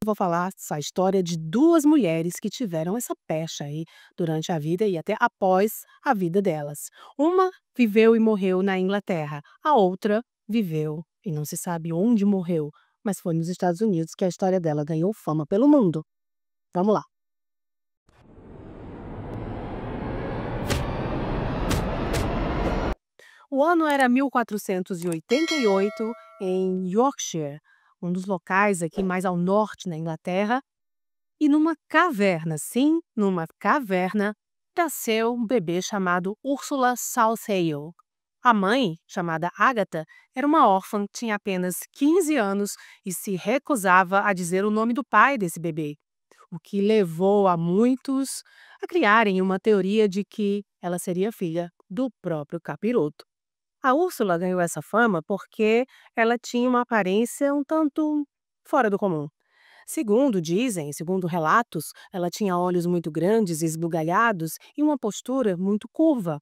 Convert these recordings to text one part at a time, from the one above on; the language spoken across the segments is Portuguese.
vou falar essa história de duas mulheres que tiveram essa pecha aí durante a vida e até após a vida delas. Uma viveu e morreu na Inglaterra, a outra viveu e não se sabe onde morreu, mas foi nos Estados Unidos que a história dela ganhou fama pelo mundo. Vamos lá. O ano era 1488 em Yorkshire, um dos locais aqui mais ao norte na Inglaterra. E numa caverna, sim, numa caverna, nasceu um bebê chamado Úrsula Southale. A mãe, chamada Agatha, era uma órfã, tinha apenas 15 anos e se recusava a dizer o nome do pai desse bebê, o que levou a muitos a criarem uma teoria de que ela seria filha do próprio capiroto. A Úrsula ganhou essa fama porque ela tinha uma aparência um tanto fora do comum. Segundo relatos, ela tinha olhos muito grandes e esbugalhados e uma postura muito curva,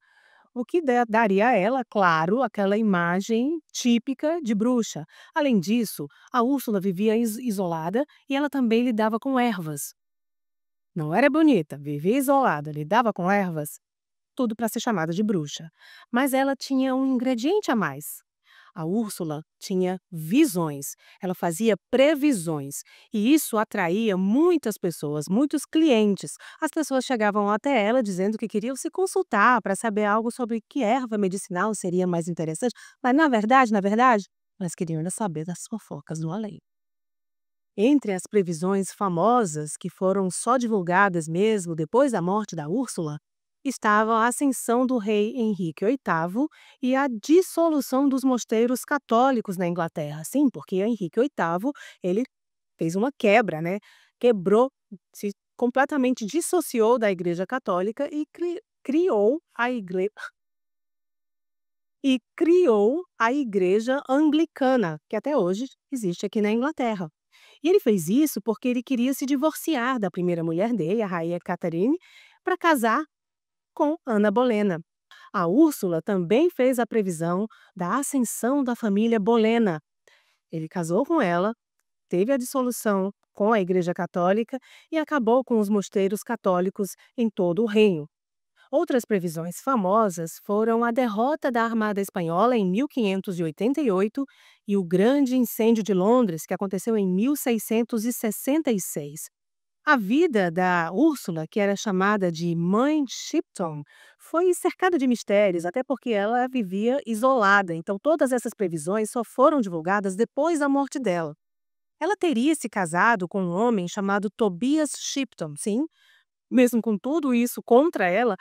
o que daria a ela, claro, aquela imagem típica de bruxa. Além disso, a Úrsula vivia isolada e ela também lidava com ervas. Não era bonita, vivia isolada, lidava com ervas, tudo para ser chamada de bruxa. Mas ela tinha um ingrediente a mais. A Úrsula tinha visões, ela fazia previsões e isso atraía muitas pessoas, muitos clientes. As pessoas chegavam até ela dizendo que queriam se consultar para saber algo sobre que erva medicinal seria mais interessante, mas na verdade, elas queriam era saber das fofocas do além. Entre as previsões famosas que foram só divulgadas mesmo depois da morte da Úrsula, estava a ascensão do rei Henrique VIII e a dissolução dos mosteiros católicos na Inglaterra. Sim, porque Henrique VIII, ele fez uma quebra, né? Quebrou, se completamente dissociou da Igreja Católica e criou a Igreja Anglicana, que até hoje existe aqui na Inglaterra. E ele fez isso porque ele queria se divorciar da primeira mulher dele, a rainha Catherine, para casar com Ana Bolena. A Úrsula também fez a previsão da ascensão da família Bolena. Ele casou com ela, teve a dissolução com a Igreja Católica e acabou com os mosteiros católicos em todo o reino. Outras previsões famosas foram a derrota da Armada Espanhola em 1588 e o Grande Incêndio de Londres, que aconteceu em 1666. A vida da Úrsula, que era chamada de Mãe Shipton, foi cercada de mistérios, até porque ela vivia isolada. Então, todas essas previsões só foram divulgadas depois da morte dela. Ela teria se casado com um homem chamado Tobias Shipton, sim. Mesmo com tudo isso contra ela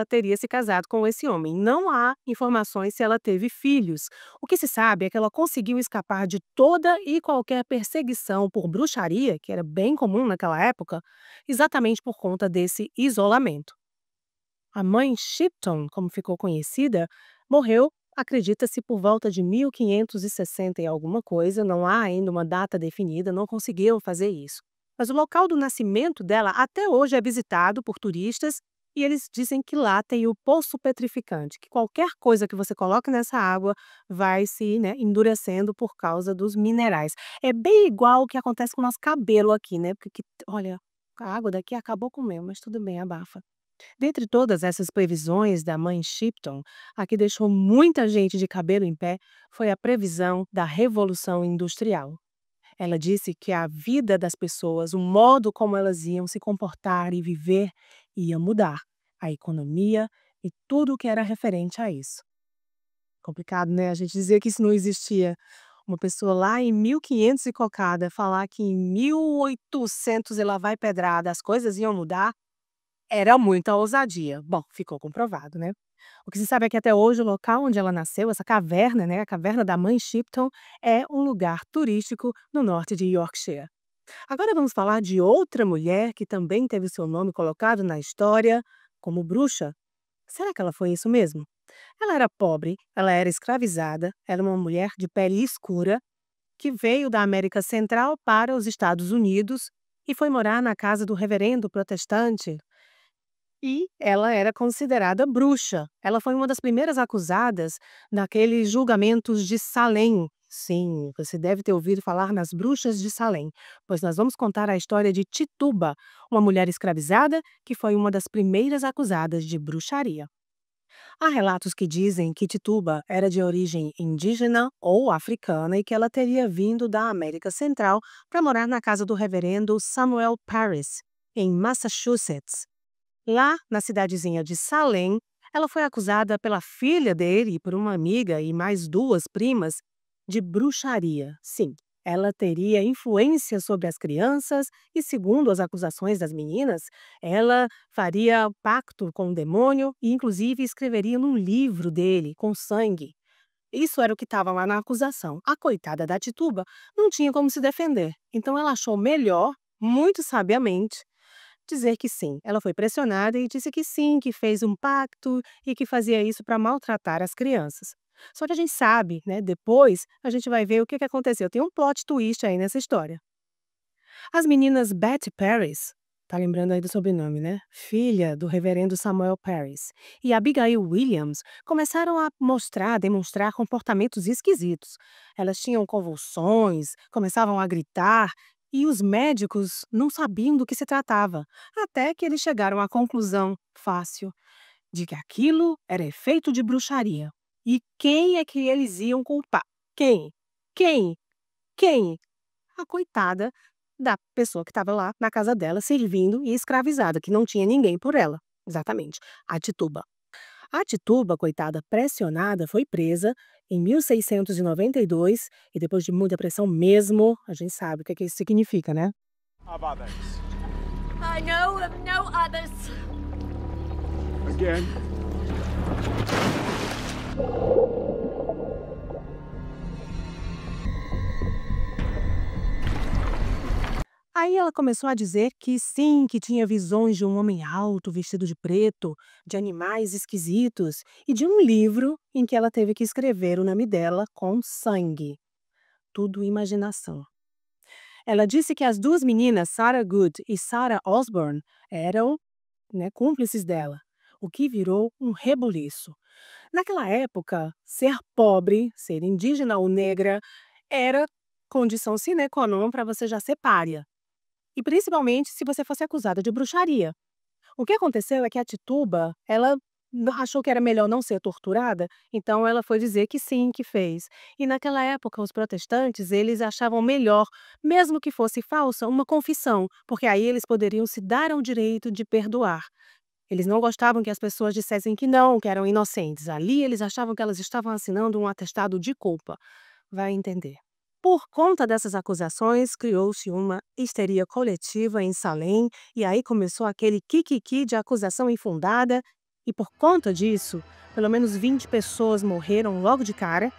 teria se casado com esse homem. Não há informações se ela teve filhos. O que se sabe é que ela conseguiu escapar de toda e qualquer perseguição por bruxaria, que era bem comum naquela época, exatamente por conta desse isolamento. A mãe Shipton, como ficou conhecida, morreu, acredita-se, por volta de 1560 e alguma coisa, não há ainda uma data definida, não conseguiram fazer isso. Mas o local do nascimento dela até hoje é visitado por turistas e eles dizem que lá tem o poço petrificante, que qualquer coisa que você coloque nessa água vai se, né, endurecendo por causa dos minerais. É bem igual o que acontece com o nosso cabelo aqui, né? Porque, olha, a água daqui acabou com o meu, mas tudo bem, abafa. Dentre todas essas previsões da mãe Shipton, a que deixou muita gente de cabelo em pé foi a previsão da Revolução Industrial. Ela disse que a vida das pessoas, o modo como elas iam se comportar e viver, ia mudar. A economia e tudo o que era referente a isso. Complicado, né? A gente dizer que isso não existia. Uma pessoa lá em 1500 e cocada falar que em 1800 e lá vai pedrada as coisas iam mudar, era muita ousadia. Bom, ficou comprovado, né? O que se sabe é que até hoje o local onde ela nasceu, essa caverna, né, a caverna da mãe Shipton, é um lugar turístico no norte de Yorkshire. Agora vamos falar de outra mulher que também teve seu nome colocado na história como bruxa. Será que ela foi isso mesmo? Ela era pobre, ela era escravizada, era uma mulher de pele escura que veio da América Central para os Estados Unidos e foi morar na casa do reverendo protestante. E ela era considerada bruxa. Ela foi uma das primeiras acusadas naqueles julgamentos de Salem. Sim, você deve ter ouvido falar nas Bruxas de Salem, pois nós vamos contar a história de Tituba, uma mulher escravizada que foi uma das primeiras acusadas de bruxaria. Há relatos que dizem que Tituba era de origem indígena ou africana e que ela teria vindo da América Central para morar na casa do reverendo Samuel Parris, em Massachusetts. Lá, na cidadezinha de Salem, ela foi acusada pela filha dele e por uma amiga e mais duas primas de bruxaria. Sim, ela teria influência sobre as crianças e, segundo as acusações das meninas, ela faria pacto com o demônio e, inclusive, escreveria num livro dele, com sangue. Isso era o que estava lá na acusação. A coitada da Tituba não tinha como se defender. Então ela achou melhor, muito sabiamente, dizer que sim. Ela foi pressionada e disse que sim, que fez um pacto e que fazia isso para maltratar as crianças. Só que a gente sabe, né? Depois a gente vai ver o que aconteceu. Tem um plot twist aí nessa história. As meninas Betty Paris, tá lembrando aí do sobrenome, né? Filha do reverendo Samuel Paris, e Abigail Williams começaram a demonstrar comportamentos esquisitos. Elas tinham convulsões, começavam a gritar, e os médicos não sabiam do que se tratava, até que eles chegaram à conclusão fácil de que aquilo era efeito de bruxaria. E quem é que eles iam culpar? Quem? Quem? Quem? A coitada da pessoa que estava lá na casa dela servindo e escravizada, que não tinha ninguém por ela. Exatamente, a Tituba. A Tituba, coitada, pressionada, foi presa em 1692 e depois de muita pressão mesmo, a gente sabe o que isso significa, né? Have others. I know of no others. Again. Aí ela começou a dizer que sim, que tinha visões de um homem alto, vestido de preto, de animais esquisitos e de um livro em que ela teve que escrever o nome dela com sangue. Tudo imaginação. Ela disse que as duas meninas, Sarah Good e Sarah Osborne, eram, né, cúmplices dela, o que virou um rebuliço. Naquela época, ser pobre, ser indígena ou negra, era condição sine qua non para você já ser pária. E principalmente se você fosse acusada de bruxaria. O que aconteceu é que a Tituba, ela achou que era melhor não ser torturada, então ela foi dizer que sim, que fez. E naquela época, os protestantes, eles achavam melhor, mesmo que fosse falsa, uma confissão, porque aí eles poderiam se dar ao direito de perdoar. Eles não gostavam que as pessoas dissessem que não, que eram inocentes. Ali eles achavam que elas estavam assinando um atestado de culpa. Vai entender. Por conta dessas acusações, criou-se uma histeria coletiva em Salem e aí começou aquele kikiki de acusação infundada e por conta disso, pelo menos 20 pessoas morreram logo de cara,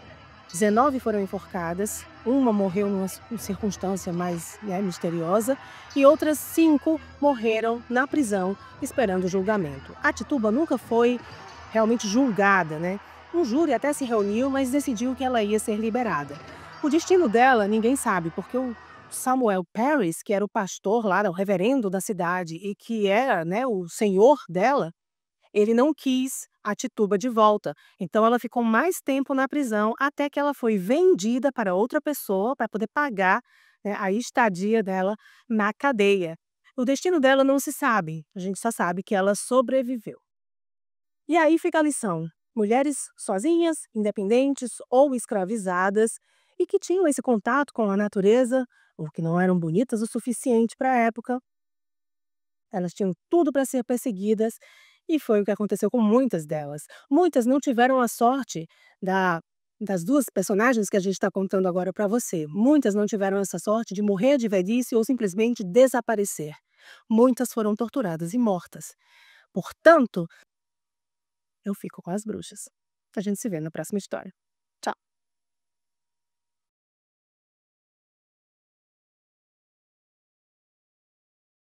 19 foram enforcadas, uma morreu numa circunstância mais, né, misteriosa e outras 5 morreram na prisão esperando o julgamento. A Tituba nunca foi realmente julgada, né? Um júri até se reuniu, mas decidiu que ela ia ser liberada. O destino dela ninguém sabe, porque o Samuel Parris, que era o pastor lá, o reverendo da cidade e que era, né, o senhor dela, ele não quis a Tituba de volta. Então ela ficou mais tempo na prisão até que ela foi vendida para outra pessoa para poder pagar, né, a estadia dela na cadeia. O destino dela não se sabe, a gente só sabe que ela sobreviveu. E aí fica a lição: mulheres sozinhas, independentes ou escravizadas e que tinham esse contato com a natureza, ou que não eram bonitas o suficiente para a época, elas tinham tudo para ser perseguidas e foi o que aconteceu com muitas delas. Muitas não tiveram a sorte da das 2 personagens que a gente está contando agora para você. Muitas não tiveram essa sorte de morrer de velhice ou simplesmente desaparecer. Muitas foram torturadas e mortas. Portanto, eu fico com as bruxas. A gente se vê na próxima história.